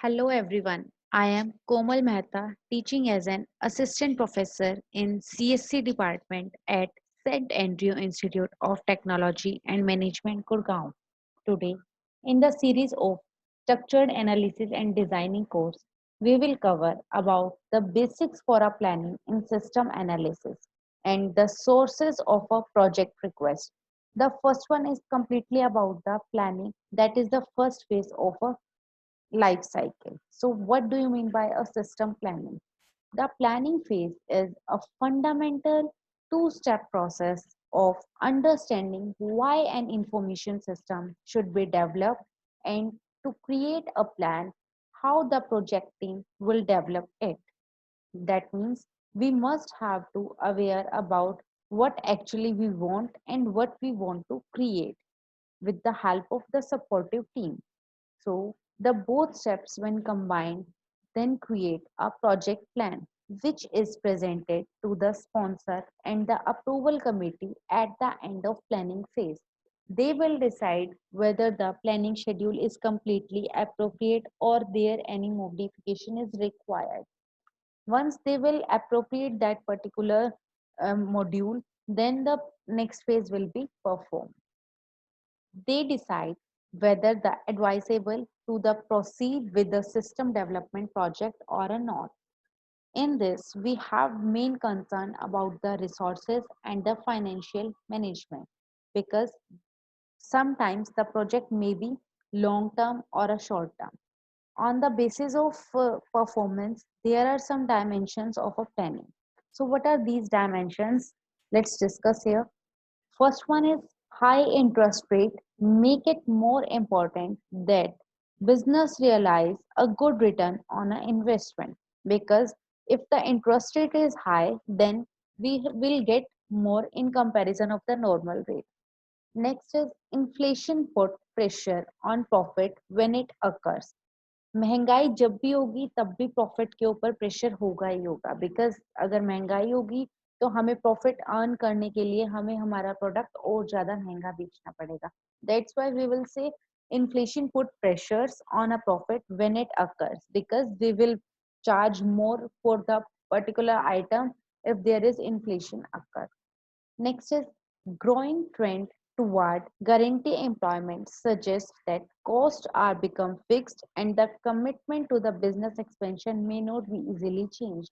Hello everyone. I am Komal Mehta, teaching as an assistant professor in CSC department at St. Andrew Institute of Technology and Management, Gurgaon. Today, in the series of Structured Analysis and Designing course, we will cover about the basics for a planning in system analysis and the sources of a project request. The first one is completely about the planning, that is the first phase of a life cycle. So, what do you mean by a system planning? The planning phase is a fundamental two-step process of understanding why an information system should be developed and to create a plan how the project team will develop it. That means we must have to aware about what actually we want and what we want to create with the help of the supportive team. So the both steps when combined then create a project plan which is presented to the sponsor and the approval committee at the end of planning phase. They will decide whether the planning schedule is completely appropriate or there any modification is required. Once they will appropriate that particular module, then the next phase will be performed. They decide whether the advisable to the proceed with the system development project or not. In this, we have main concern about the resources and the financial management because sometimes the project may be long term or a short term. On the basis of performance, there are some dimensions of a planning. So, what are these dimensions? Let's discuss here. First one is high interest rate make it more important that business realize a good return on an investment because if the interest rate is high then we will get more in comparison of the normal rate. Next is inflation put pressure on profit when it occurs. महंगाई जब भी होगी तब भी profit के ऊपर pressure होगा ही होगा बिकॉज अगर महंगाई होगी तो हमें प्रॉफिट अर्न करने के लिए हमें हमारा प्रोडक्ट और ज्यादा महंगा बेचना पड़ेगा. That's why we will say inflation put pressures on a profit when it occurs because we will charge more for the particular item if there is inflation occur. Next is growing trend toward guarantee employment suggests that costs are become fixed and the commitment to the business expansion may not be easily changed.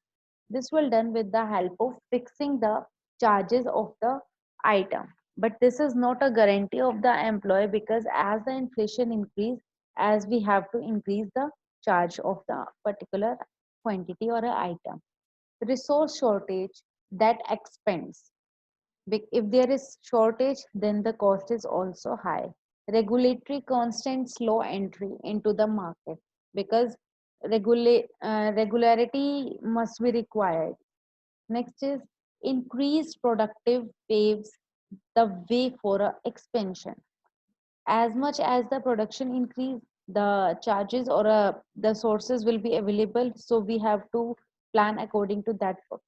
This will done with the help of fixing the charges of the item. But this is not a guarantee of the employee because as the inflation increase, as we have to increase the charge of the particular quantity or a item. Resource shortage that expense if there is shortage, then the cost is also high. Regulatory constant slow entry into the market because regularity must be required. Next is increased productive paves the way for a expansion. As much as the production increase, the charges or the sources will be available. So we have to plan according to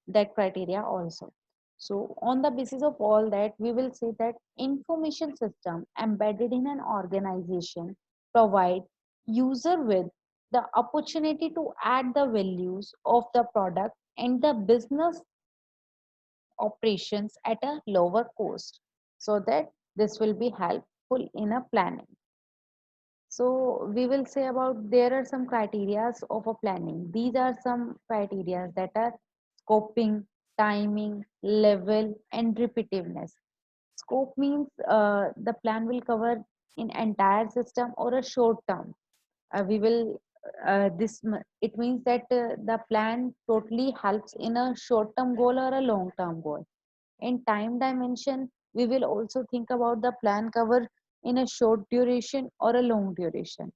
that criteria also. So on the basis of all that, we will say that information system embedded in an organization provide user with the opportunity to add the values of the product and the business operations at a lower cost so that this will be helpful in a planning. So we will say about there are some criterias of a planning. These are some criterias that are scoping, timing, level, and repetitiveness. Scope means the plan will cover in entire system or a short term. We will it means that the plan totally helps in a short term goal or a long term goal. In time dimension, we will also think about the plan cover in a short duration or a long duration.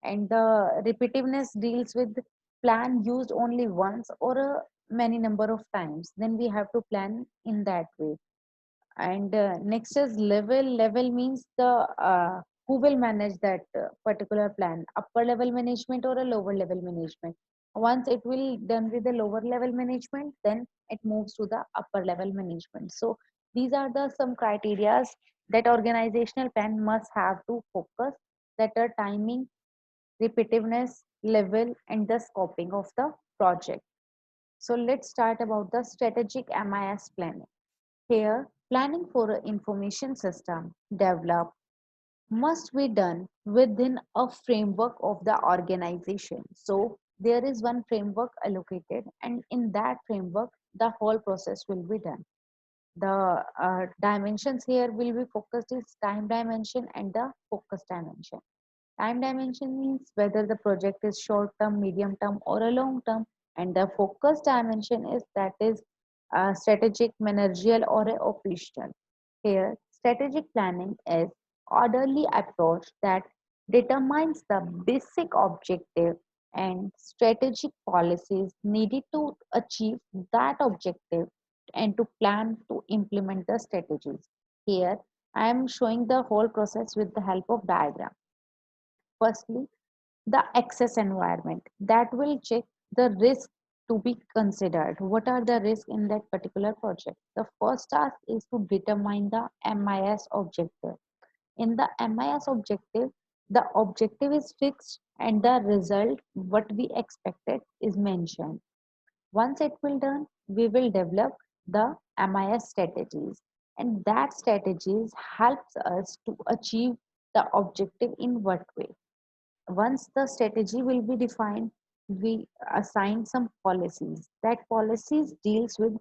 And the repetitiveness deals with plan used only once or a many number of times. Then we have to plan in that way. And next is level. Level means the who will manage that particular plan, upper level management or a lower level management. Once it will done with the lower level management, then it moves to the upper level management. So these are the some criterias that organizational plan must have to focus, that are timing, repetitiveness, level, and the scoping of the project. So let's start about the strategic MIS planning. Here, planning for an information system develop must be done within a framework of the organization. So there is one framework allocated, and in that framework, the whole process will be done. The dimensions here will be focused is time dimension and the focus dimension. Time dimension means whether the project is short term, medium term, or a long term, and the focus dimension is that is strategic, managerial, or a operational. Here, strategic planning is orderly approach that determines the basic objective and strategic policies needed to achieve that objective and to plan to implement the strategies. Here, I am showing the whole process with the help of diagram. Firstly, the access environment that will check the risk to be considered. What are the risks in that particular project? The first task is to determine the MIS objective. In the MIS objective, the objective is fixed and the result, what we expected, is mentioned. Once it will done, we will develop the MIS strategies, and that strategies helps us to achieve the objective in what way. Once the strategy will be defined, we assign some policies. That policies deals with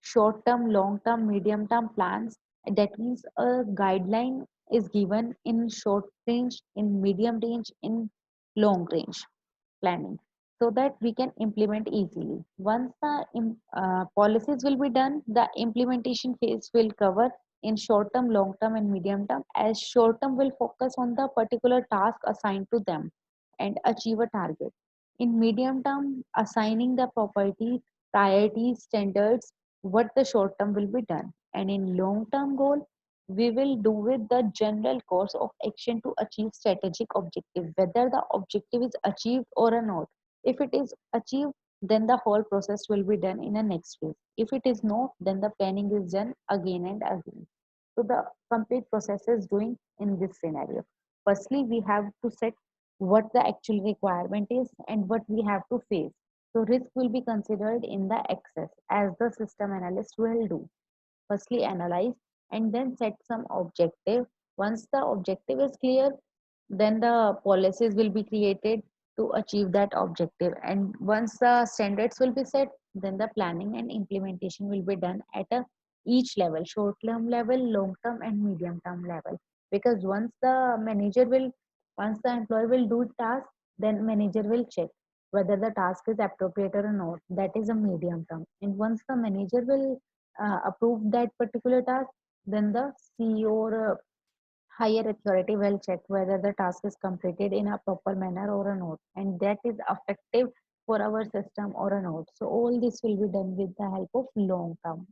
short term, long term, medium term plans. That means a guideline is given in short range, in medium range, in long range planning, so that we can implement easily. Once the policies will be done, the implementation phase will cover in short term, long term, and medium term. As short term will focus on the particular task assigned to them and achieve a target. In medium term, assigning the property, priorities, standards, what the short term will be done. And in long term goal, we will do with the general course of action to achieve strategic objective, whether the objective is achieved or not. If it is achieved, then the whole process will be done in a next phase. If it is not, then the planning is done again and again. So the complete process is doing in this scenario. Firstly, we have to set what the actual requirement is and what we have to face. So risk will be considered in the excess as the system analyst will do. Firstly analyze and then set some objective. Once the objective is clear, then the policies will be created to achieve that objective. And once the standards will be set, then the planning and implementation will be done at a each level, short term level, long term, and medium term level. Because once the employee will do task, then manager will check whether the task is appropriate or not. That is a medium term. And once the manager will approve that particular task, then the CEO or higher authority will check whether the task is completed in a proper manner or not, and that is effective for our system or not. So all this will be done with the help of long term.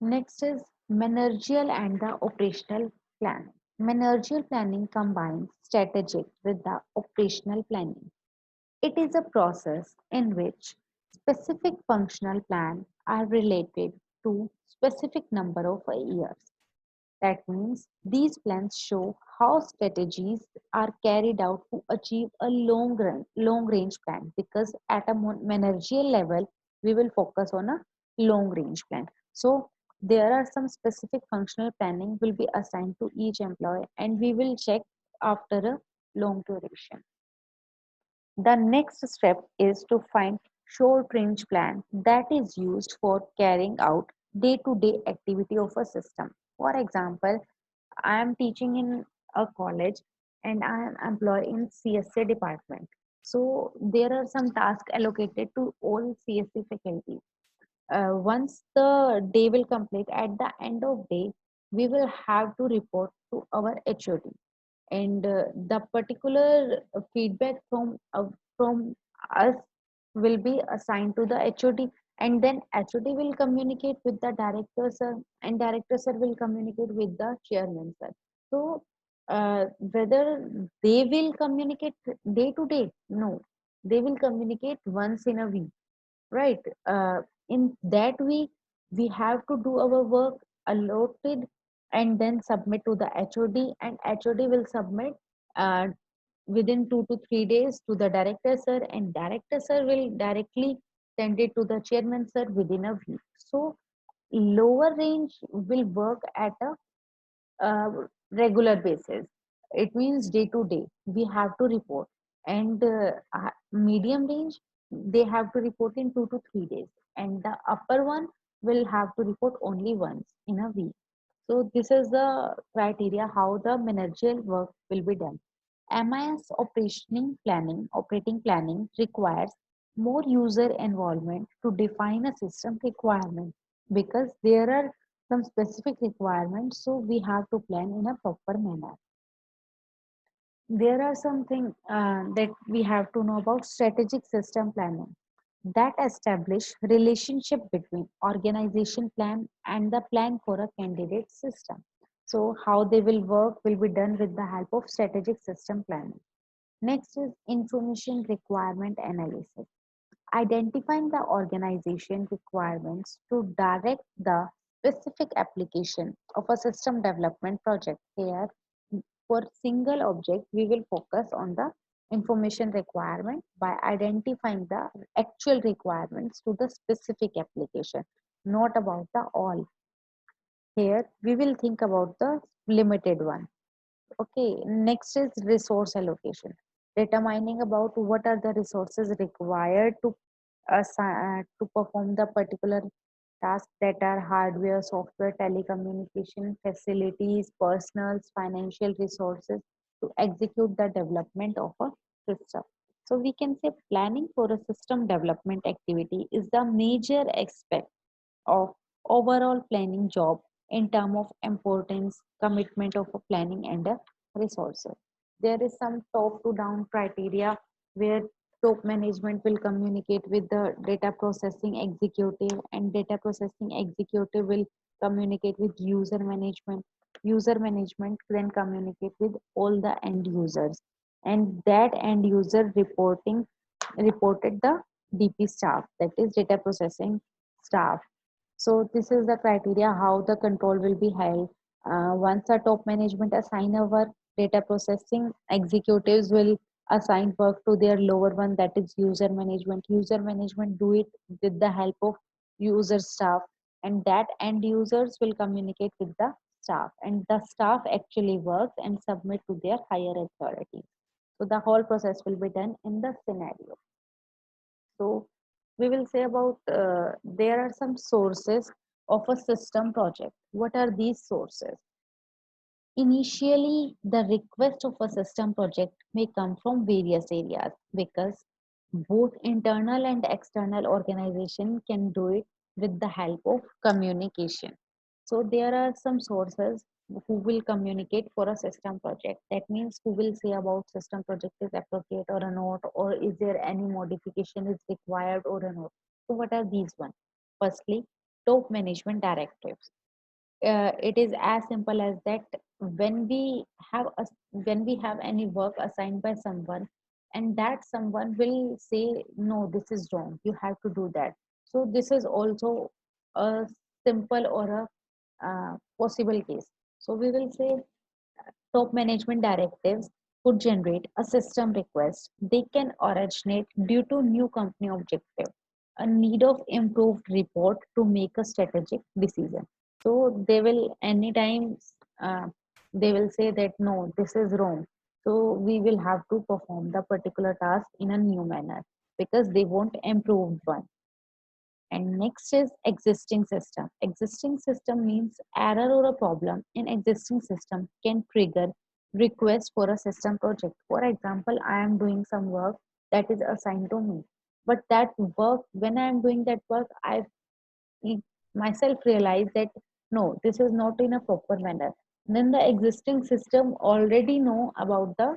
Next is managerial and the operational planning. Managerial planning combines strategic with the operational planning. It is a process in which specific functional plans are related to specific number of years. That means these plans show how strategies are carried out to achieve a long range plan, because at a managerial level, we will focus on a long range plan. So there are some specific functional planning will be assigned to each employee, and we will check after a long duration. The next step is to find short range plan that is used for carrying out day-to-day activity of a system. For example, I am teaching in a college and I am employed in CSA department. So there are some tasks allocated to all CSA faculty. Once the day will complete, at the end of day, we will have to report to our HOD, and the particular feedback from us will be assigned to the HOD, and then HOD will communicate with the director sir, and director sir will communicate with the chairman sir. So whether they will communicate day to day? No, they will communicate once in a week, right? In that week, we have to do our work allotted and then submit to the HOD, and HOD will submit uh, within 2 to 3 days to the director sir, and director sir will directly send it to the chairman sir within a week. So lower range will work at a regular basis. It means day to day we have to report, and medium range they have to report in 2 to 3 days, and the upper one will have to report only once in a week. So this is the criteria how the managerial work will be done. MIS operating planning requires more user involvement to define a system requirement, because there are some specific requirements, so we have to plan in a proper manner. There are something that we have to know about strategic system planning that establish relationship between organization plan and the plan for a candidate system. So how they will work will be done with the help of strategic system planning. Next is information requirement analysis, identifying the organization requirements to direct the specific application of a system development project. Here, for single object, we will focus on the information requirement by identifying the actual requirements to the specific application, not about the all. Here, we will think about the limited one. Okay, next is resource allocation. Determining about what are the resources required to perform the particular task, that are hardware, software, telecommunication, facilities, personals, financial resources to execute the development of a system. So we can say planning for a system development activity is the major aspect of overall planning job in term of importance, commitment of a planning and a resources. There is some top to down criteria where top management will communicate with the data processing executive, and data processing executive will communicate with user management. User management then communicate with all the end users, and that end user reported the DP staff, that is data processing staff. So this is the criteria how the control will be held. Once a top management assign a work, data processing executives will assign work to their lower one, that is user management. User management do it with the help of user staff, and that end users will communicate with the staff, and the staff actually works and submit to their higher authority. So the whole process will be done in the scenario. So we will say about there are some sources of a system project. What are these sources? Initially, the request of a system project may come from various areas, because both internal and external organization can do it with the help of communication. So there are some sources who will communicate for a system project. That means who will say about system project is appropriate or not, or is there any modification is required or not. So what are these ones? Firstly, top management directives. It is as simple as that. When we have a, when we have any work assigned by someone, and that someone will say no, this is wrong, you have to do that. So this is also a simple or a possible case. So we will say top management directives could generate a system request. They can originate due to new company objective, a need of improved report to make a strategic decision. So they will anytime uh, they will say that no, this is wrong. So we will have to perform the particular task in a new manner, because they want improved one. And next is existing system. Existing system means error or a problem in existing system can trigger request for a system project. For example, I am doing some work that is assigned to me. But that work, when I am doing that work, I myself realize that no, this is not in a proper manner. Then the existing system already know about the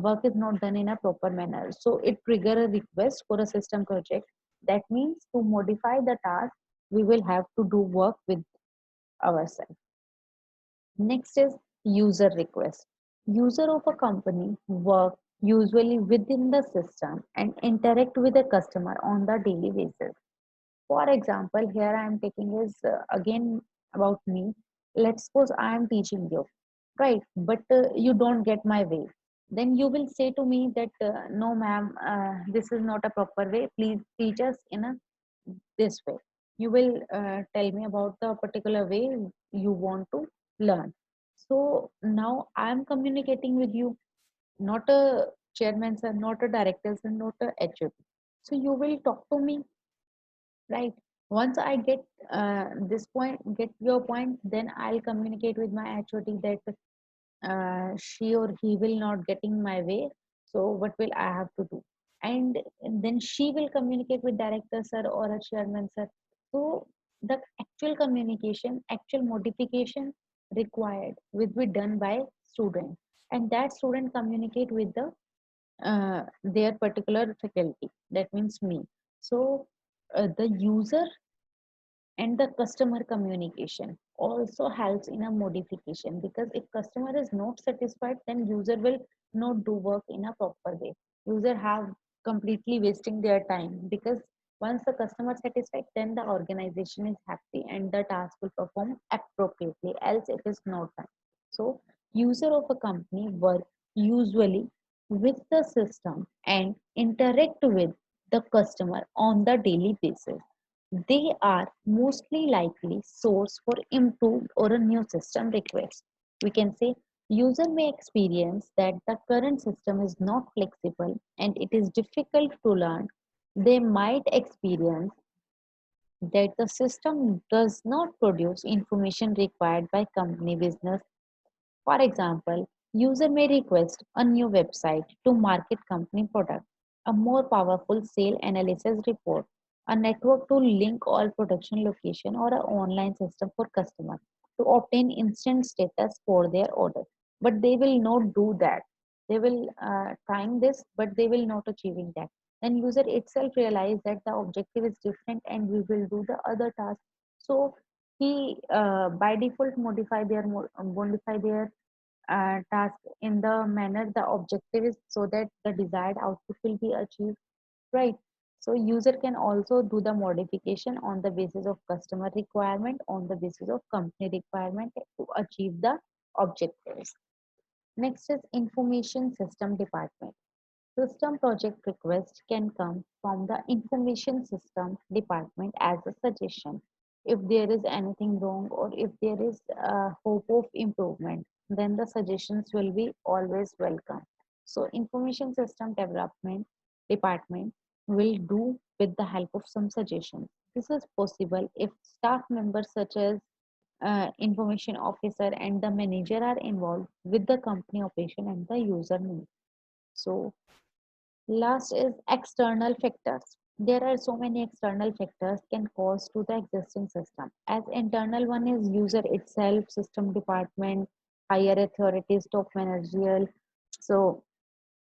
work is not done in a proper manner. So it trigger a request for a system project. That means to modify the task, we will have to do work with ourselves. Next is user request. User of a company work usually within the system and interact with the customer on the daily basis. For example, here I am taking is again about me. Let's suppose I am teaching you, right? But you don't get my way. then you will say to me that no ma'am, this is not a proper way, please teach us in a this way. You will tell me about the particular way you want to learn. So now I am communicating with you, not a chairman sir, not a director sir, not a HOD. So you will talk to me, right? Once I get this point, get your point, then I'll communicate with my HOD that she or he will not getting my way, so what will I have to do? And then she will communicate with director sir or a chairman sir. So the actual communication, actual modification required will be done by student, and that student communicate with the their particular faculty, that means me. So the user and the customer communication also helps in a modification, because if customer is not satisfied, then user will not do work in a proper way. User have completely wasting their time, because once the customer satisfied, then the organization is happy and the task will perform appropriately, else it is not done. So user of a company work usually with the system and interact with the customer on the daily basis. They are mostly likely source for improved or a new system request. We can say user may experience that the current system is not flexible and it is difficult to learn. They might experience that the system does not produce information required by company business. For example, user may request a new website to market company product, a more powerful sale analysis report, a network to link all production location, or an online system for customer to obtain instant status for their order. But they will not do that. They will trying this, but they will not achieving that. Then user itself realize that the objective is different and we will do the other task. So he by default modify their task in the manner the objective is, so that the desired output will be achieved, right? So user can also do the modification on the basis of customer requirement, on the basis of company requirement, to achieve the objectives. Next is information system department. System project request can come from the information system department as a suggestion. If there is anything wrong or if there is a hope of improvement, then the suggestions will be always welcome. So information system development department will do with the help of some suggestions. This is possible if staff members such as information officer and the manager are involved with the company operation and the user needs. So last is external factors. There are so many external factors can cause to the existing system. As internal one is user itself, system department, higher authorities, top managerial. So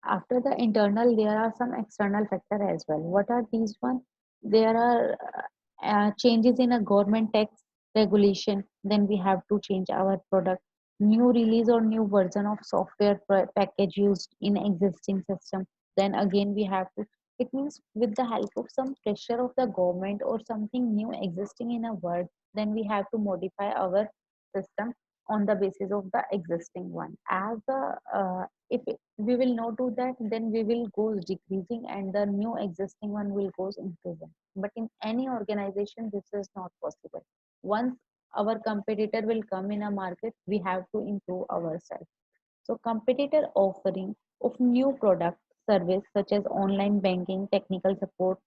after the internal, there are some external factor as well. What are these one? There are changes in a government tax regulation. Then we have to change our product. New release or new version of software package used in existing system. Then again we have to. It means with the help of some pressure of the government or something new existing in a world, then we have to modify our system on the basis of the existing one. As the if we will not do that, then we will go decreasing and the new existing one will goes increasing. But in any organization this is not possible. Once our competitor will come in a market, we have to improve ourselves. So competitor offering of new product service such as online banking, technical support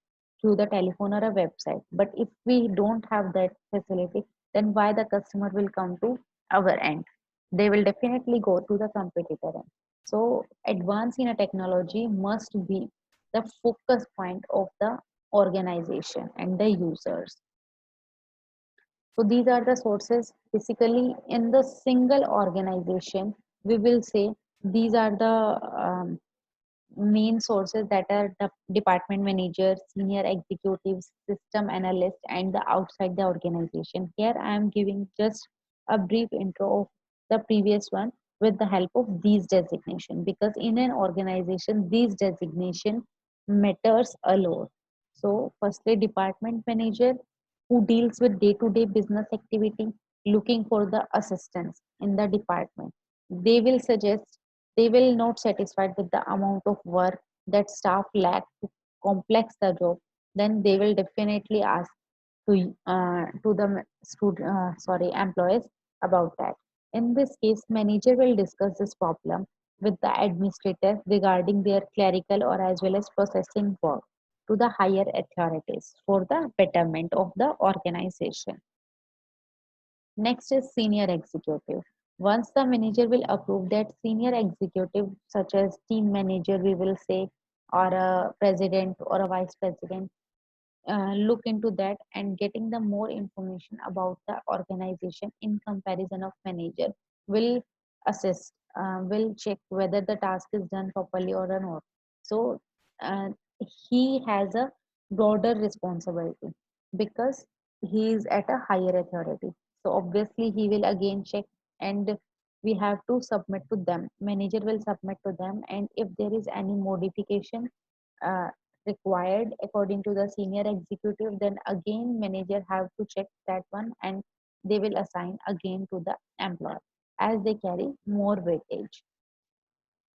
through the telephone or a website. But if we don't have that facility, then why the customer will come to our end? They will definitely go to the competitor end. So advance in a technology must be the focus point of the organization and the users. So these are the sources. Basically, in the single organization, we will say these are the main sources, that are the department managers, senior executives, system analysts, and the outside the organization. Here I am giving just a brief intro of the previous one with the help of these designation, because in an organization these designation matters a lot. So firstly, department manager who deals with day-to-day business activity, looking for the assistance in the department. They will suggest they will not satisfied with the amount of work that staff lack to complex the job, then they will definitely ask to the sorry employees about that. In this case, manager will discuss this problem with the administrator regarding their clerical or as well as processing work to the higher authorities for the betterment of the organization. Next is senior executive. Once the manager will approve that, senior executive, such as team manager, we will say, or a president or a vice president, look into that and getting the more information about the organization in comparison of manager will assess, will check whether the task is done properly or not. So uh, he has a broader responsibility because he is at a higher authority. So obviously he will again check, and we have to submit to them. Manager will submit to them, and if there is any modification uh, required according to the senior executive, then again manager have to check that one, and they will assign again to the employer as they carry more weightage.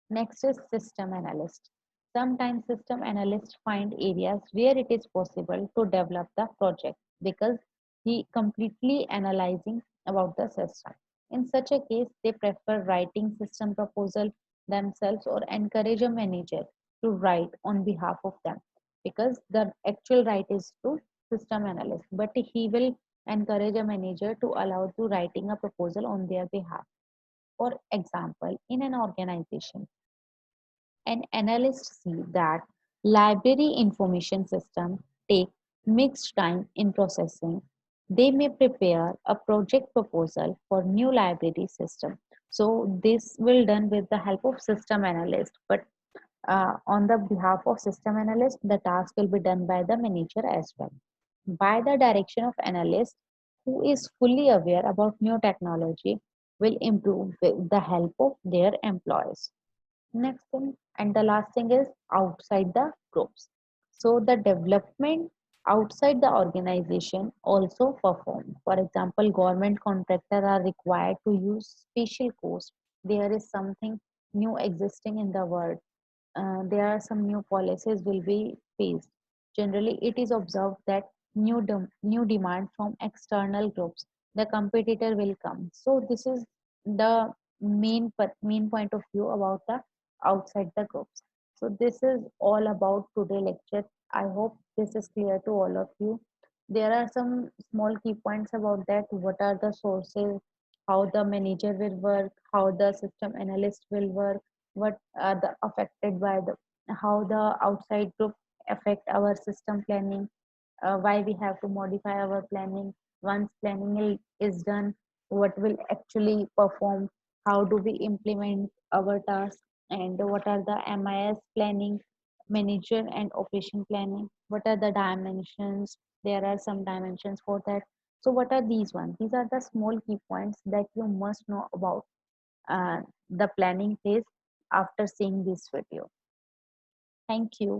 Next is system analyst. Sometimes system analysts find areas where it is possible to develop the project because he completely analyzing about the system. In such a case, they prefer writing system proposal themselves or encourage a manager to write on behalf of them, because the actual right is to system analyst, but he will encourage a manager to allow to writing a proposal on their behalf. For example, in an organization, an analyst see that library information system take mixed time in processing. They may prepare a project proposal for new library system. So this will done with the help of system analyst, but on the behalf of system analyst, the task will be done by the manager as well. By the direction of analyst, who is fully aware about new technology, will improve with the help of their employees. Next thing and the last thing is outside the groups. So the development outside the organization also perform. For example, government contractors are required to use special codes. There is something new existing in the world. There are some new policies will be faced. Generally, it is observed that new demand from external groups, the competitor will come. So this is the main point of view about the outside the groups. So this is all about today lecture. I hope this is clear to all of you. There are some small key points about that. What are the sources? How the manager will work? How the system analyst will work? What are the affected by the how the outside group affect our system planning, why we have to modify our planning. Once planning is done, what will actually perform, how do we implement our task, and what are the MIS planning, manager and operation planning, what are the dimensions, there are some dimensions for that. So what are these ones? These are the small key points that you must know about the planning phase after seeing this video. Thank you.